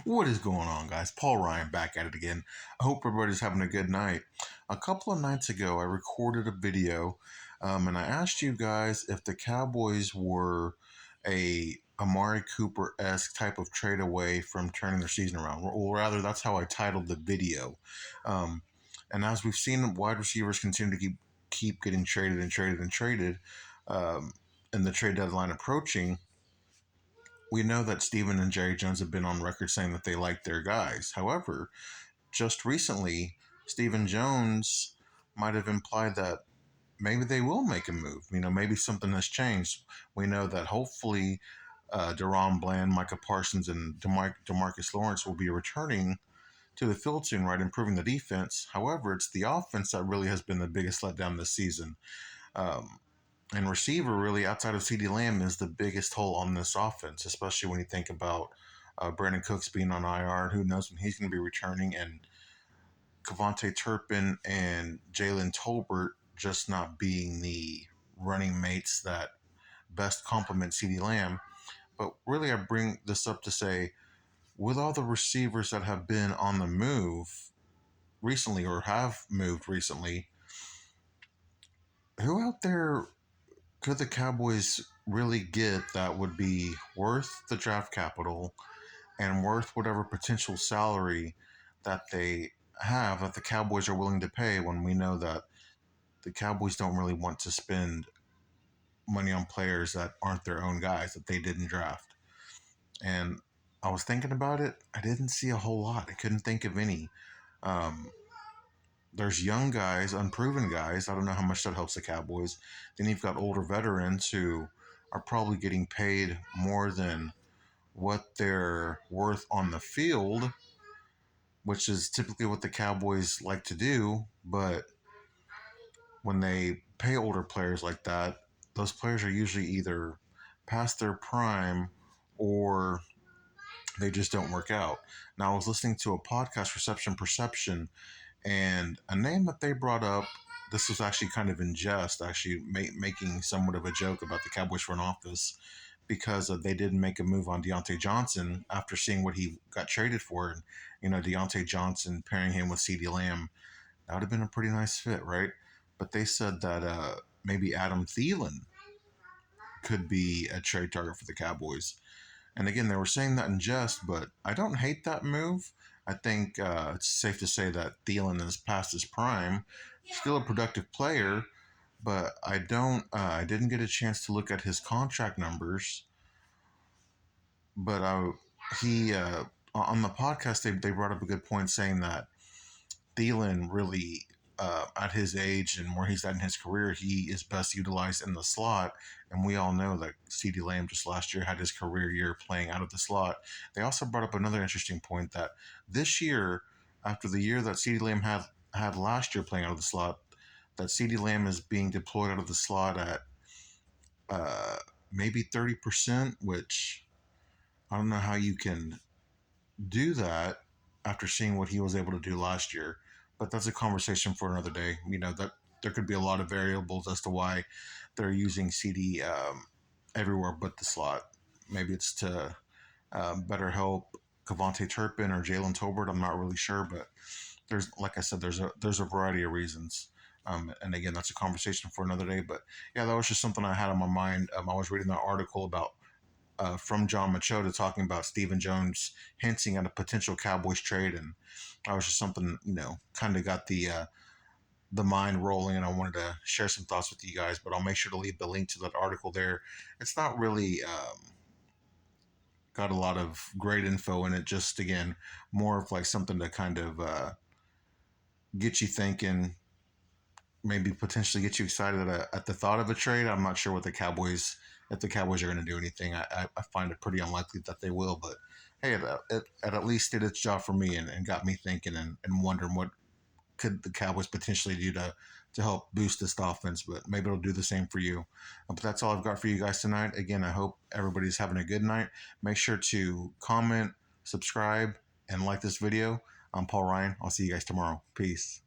What is going on, guys? Paul Ryan back at it again. I hope everybody's having a good night. A couple of nights ago, I recorded a video, and I asked you guys if the Cowboys were a Amari Cooper-esque type of trade away from turning their season around. Or rather, that's how I titled the video. Um, and as we've seen, wide receivers continue to keep getting traded and traded and traded, um, and the trade deadline approaching. We know that Steven and Jerry Jones have been on record saying that they like their guys. However, just recently, Steven Jones might have implied that maybe they will make a move. Maybe something has changed. We know that hopefully Deron Bland, Micah Parsons, and Demarcus Lawrence will be returning to the field soon, right, improving the defense. However, it's the offense that really has been the biggest letdown this season. Um, and receiver, really, outside of CeeDee Lamb, is the biggest hole on this offense, especially when you think about Brandon Cooks being on IR. Who knows when he's going to be returning, and Kevontae Turpin and Jalen Tolbert just not being the running mates that best complement CeeDee Lamb. But really, I bring this up to say, with all the receivers that have been on the move recently or have moved recently, who out there could the Cowboys really get that would be worth the draft capital and worth whatever potential salary that they have that the Cowboys are willing to pay, when we know that the Cowboys don't really want to spend money on players that aren't their own guys that they didn't draft? And I was thinking about it. I didn't see a whole lot. I couldn't think of any. Um, there's young guys, unproven guys. I don't know how much that helps the Cowboys. Then you've got older veterans who are probably getting paid more than what they're worth on the field, which is typically what the Cowboys like to do. But when they pay older players like that, those players are usually either past their prime or they just don't work out. Now, I was listening to a podcast, Reception Perception, and a name that they brought up, this was actually kind of in jest, actually making somewhat of a joke about the Cowboys front office, because they didn't make a move on Deontay Johnson after seeing what he got traded for. And, Deontay Johnson pairing him with CeeDee Lamb, that would have been a pretty nice fit, right? But they said that maybe Adam Thielen could be a trade target for the Cowboys. And again, they were saying that in jest, but I don't hate that move. I think it's safe to say that Thielen is past his prime, still a productive player, but I didn't get a chance to look at his contract numbers. But he on the podcast they brought up a good point, saying that Thielen really, at his age and where he's at in his career, he is best utilized in the slot. And we all know that CeeDee Lamb just last year had his career year playing out of the slot. They also brought up another interesting point that this year, after the year that CeeDee Lamb had last year playing out of the slot, that CeeDee Lamb is being deployed out of the slot at maybe 30%, which I don't know how you can do that after seeing what he was able to do last year. But that's a conversation for another day. That there could be a lot of variables as to why they're using CD everywhere but the slot. Maybe it's to better help Kevontae Turpin or Jalen Tolbert. I'm not really sure, but there's, like I said, there's a variety of reasons. And again, that's a conversation for another day. But yeah, that was just something I had on my mind. I was reading that article about from John Machota talking about Steven Jones hinting at a potential Cowboys trade, and that was just something kind of got the mind rolling, and I wanted to share some thoughts with you guys. But I'll make sure to leave the link to that article there. It's not really got a lot of great info in it. Just again, more of like something to kind of get you thinking, maybe potentially get you excited at the thought of a trade. I'm not sure what if the Cowboys are going to do anything. I find it pretty unlikely that they will, but hey, it at least did its job for me and got me thinking and wondering what could the Cowboys potentially do to help boost this offense, but maybe it'll do the same for you. But that's all I've got for you guys tonight. Again, I hope everybody's having a good night. Make sure to comment, subscribe, and like this video. I'm Paul Ryan. I'll see you guys tomorrow. Peace.